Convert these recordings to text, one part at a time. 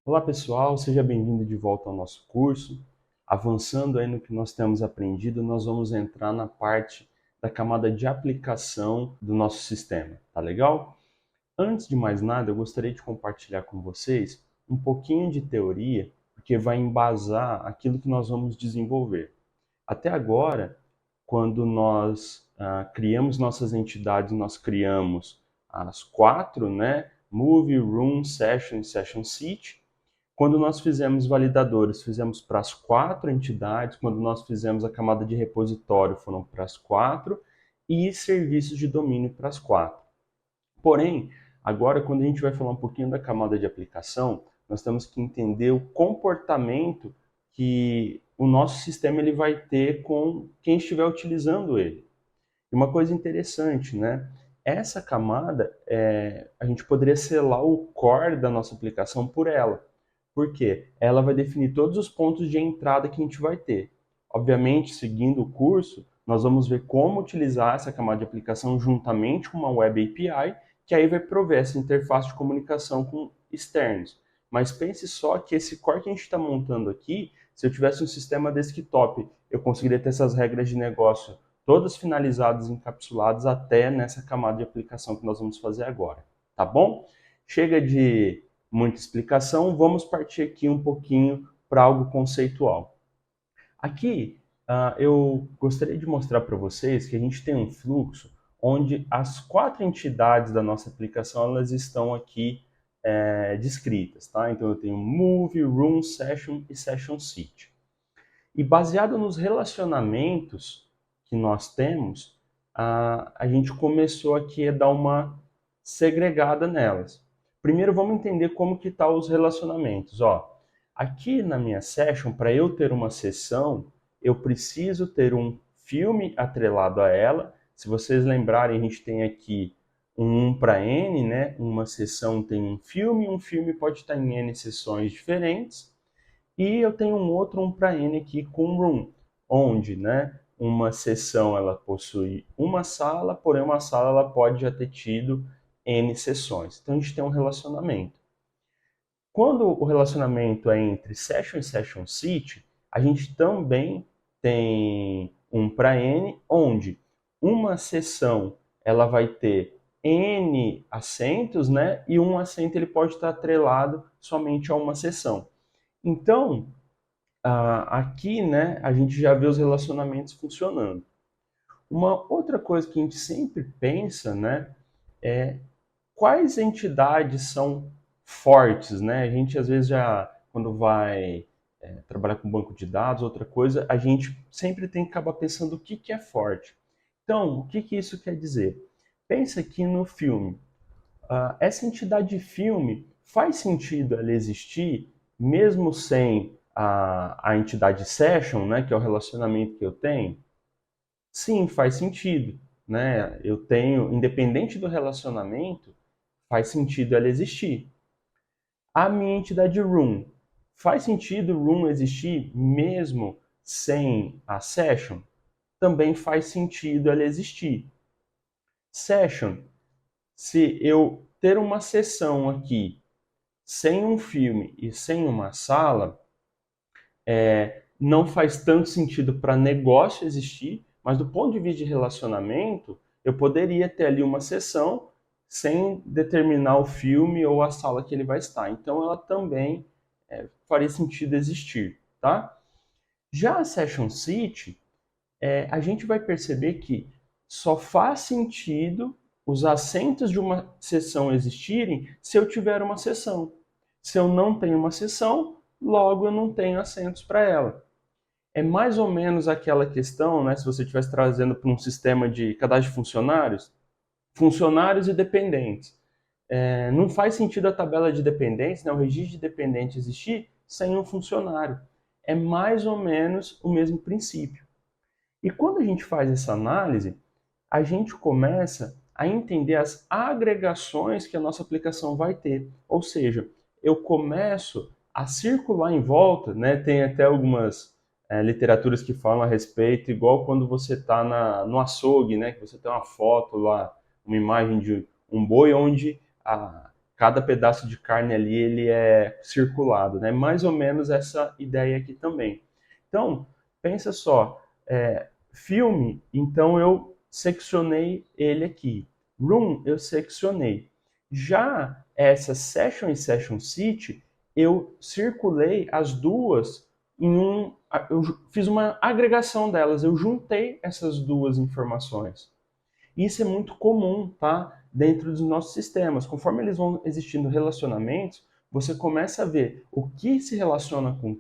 Olá pessoal, seja bem-vindo de volta ao nosso curso. Avançando aí no que nós temos aprendido, nós vamos entrar na parte da camada de aplicação do nosso sistema, tá legal? Antes de mais nada, eu gostaria de compartilhar com vocês um pouquinho de teoria, porque vai embasar aquilo que nós vamos desenvolver. Até agora, quando nós criamos nossas entidades, nós criamos as quatro, né? Move, Room, Session e Session Seat. Quando nós fizemos validadores, fizemos para as quatro entidades. Quando nós fizemos a camada de repositório, foram para as quatro. E serviços de domínio para as quatro. Porém, agora, quando a gente vai falar um pouquinho da camada de aplicação, nós temos que entender o comportamento que o nosso sistema ele vai ter com quem estiver utilizando ele. E uma coisa interessante, né? Essa camada, a gente poderia selar o core da nossa aplicação por ela. Por quê? Ela vai definir todos os pontos de entrada que a gente vai ter. Obviamente, seguindo o curso, nós vamos ver como utilizar essa camada de aplicação juntamente com uma Web API, que aí vai prover essa interface de comunicação com externos. Mas pense só que esse core que a gente está montando aqui, se eu tivesse um sistema desktop, eu conseguiria ter essas regras de negócio todas finalizadas, encapsuladas até nessa camada de aplicação que nós vamos fazer agora, tá bom? Chega de muita explicação, vamos partir aqui um pouquinho para algo conceitual. Aqui, eu gostaria de mostrar para vocês que a gente tem um fluxo onde as quatro entidades da nossa aplicação elas estão aqui descritas, tá? Então eu tenho Move, Room, Session e Session Seat. E baseado nos relacionamentos que nós temos, a gente começou aqui a dar uma segregada nelas. Primeiro vamos entender como que estão os relacionamentos. Ó, aqui na minha session, para eu ter uma sessão, eu preciso ter um filme atrelado a ela. Se vocês lembrarem, a gente tem aqui um 1 para N, né? Uma sessão tem um filme pode estar em N sessões diferentes. E eu tenho um outro 1 para N aqui com room, onde, né, uma sessão ela possui uma sala, porém uma sala ela pode já ter tido N sessões. Então a gente tem um relacionamento. Quando o relacionamento é entre session e session seat, a gente também tem um para N, onde uma sessão ela vai ter N assentos, né? E um assento ele pode estar atrelado somente a uma sessão. Então, aqui, né, a gente já vê os relacionamentos funcionando. Uma outra coisa que a gente sempre pensa, né, é quais entidades são fortes, né? A gente às vezes já, quando vai trabalhar com banco de dados, outra coisa, a gente sempre tem que acabar pensando o que é forte. Então, o que isso quer dizer? Pensa aqui no filme. Essa entidade de filme faz sentido ela existir mesmo sem a entidade session, né, que é o relacionamento que eu tenho? Sim, faz sentido, né? Eu tenho, independente do relacionamento, faz sentido ela existir. A minha entidade room, faz sentido room existir mesmo sem a session? Também faz sentido ela existir. Session, se eu ter uma sessão aqui sem um filme e sem uma sala, não faz tanto sentido para negócio existir, mas do ponto de vista de relacionamento, eu poderia ter ali uma sessão sem determinar o filme ou a sala que ele vai estar. Então, ela também faria sentido existir, tá? Já a Session Seat, a gente vai perceber que só faz sentido os assentos de uma sessão existirem se eu tiver uma sessão. Se eu não tenho uma sessão, logo eu não tenho assentos para ela. É mais ou menos aquela questão, né, se você estivesse trazendo para um sistema de cadastro de funcionários, funcionários e dependentes. Não faz sentido a tabela de dependentes, né, o registro de dependente existir sem um funcionário. É mais ou menos o mesmo princípio. E quando a gente faz essa análise, a gente começa a entender as agregações que a nossa aplicação vai ter. Ou seja, eu começo a circular em volta, né? Tem até algumas literaturas que falam a respeito, igual quando você está no açougue, né? Que você tem uma foto lá, uma imagem de um boi onde cada pedaço de carne ali ele é circulado, né? Mais ou menos essa ideia aqui também. Então, pensa só, filme, então eu seccionei ele aqui. Room, eu seccionei. Já essa Session e Session City, eu circulei as duas eu fiz uma agregação delas, eu juntei essas duas informações. Isso é muito comum, tá? Dentro dos nossos sistemas. Conforme eles vão existindo relacionamentos, você começa a ver o que se relaciona com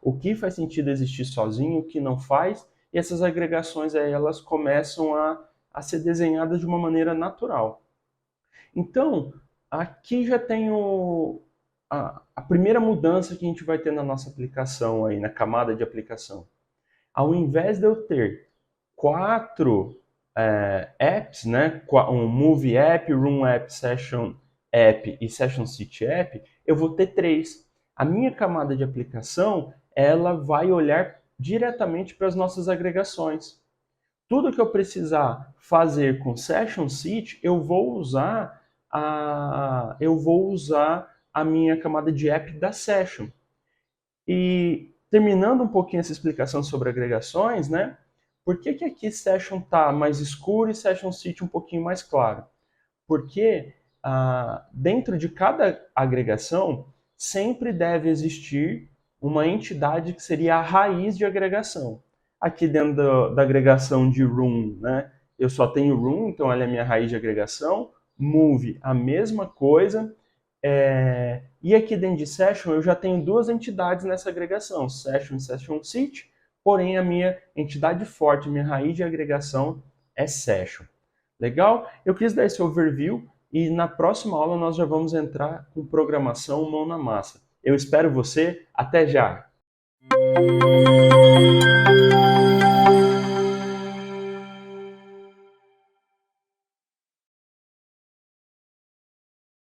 o que faz sentido existir sozinho, o que não faz, e essas agregações aí, elas começam a ser desenhadas de uma maneira natural. Então, aqui já tem a primeira mudança que a gente vai ter na nossa aplicação aí, na camada de aplicação. Ao invés de eu ter 4 apps, né, um Movie App, Room App, Session App e Session City App, eu vou ter 3. A minha camada de aplicação, ela vai olhar diretamente para as nossas agregações. Tudo que eu precisar fazer com Session City, eu vou usar a minha camada de app da Session. E terminando um pouquinho essa explicação sobre agregações, né? Por que aqui Session está mais escuro e Session City um pouquinho mais claro? Porque dentro de cada agregação sempre deve existir uma entidade que seria a raiz de agregação. Aqui dentro da agregação de Room, né, eu só tenho Room, então ela é a minha raiz de agregação. Move, a mesma coisa. E aqui dentro de Session eu já tenho duas entidades nessa agregação, Session e Session City, porém a minha entidade forte, minha raiz de agregação é Session. Legal? Eu quis dar esse overview e na próxima aula nós já vamos entrar com programação mão na massa. Eu espero você, até já!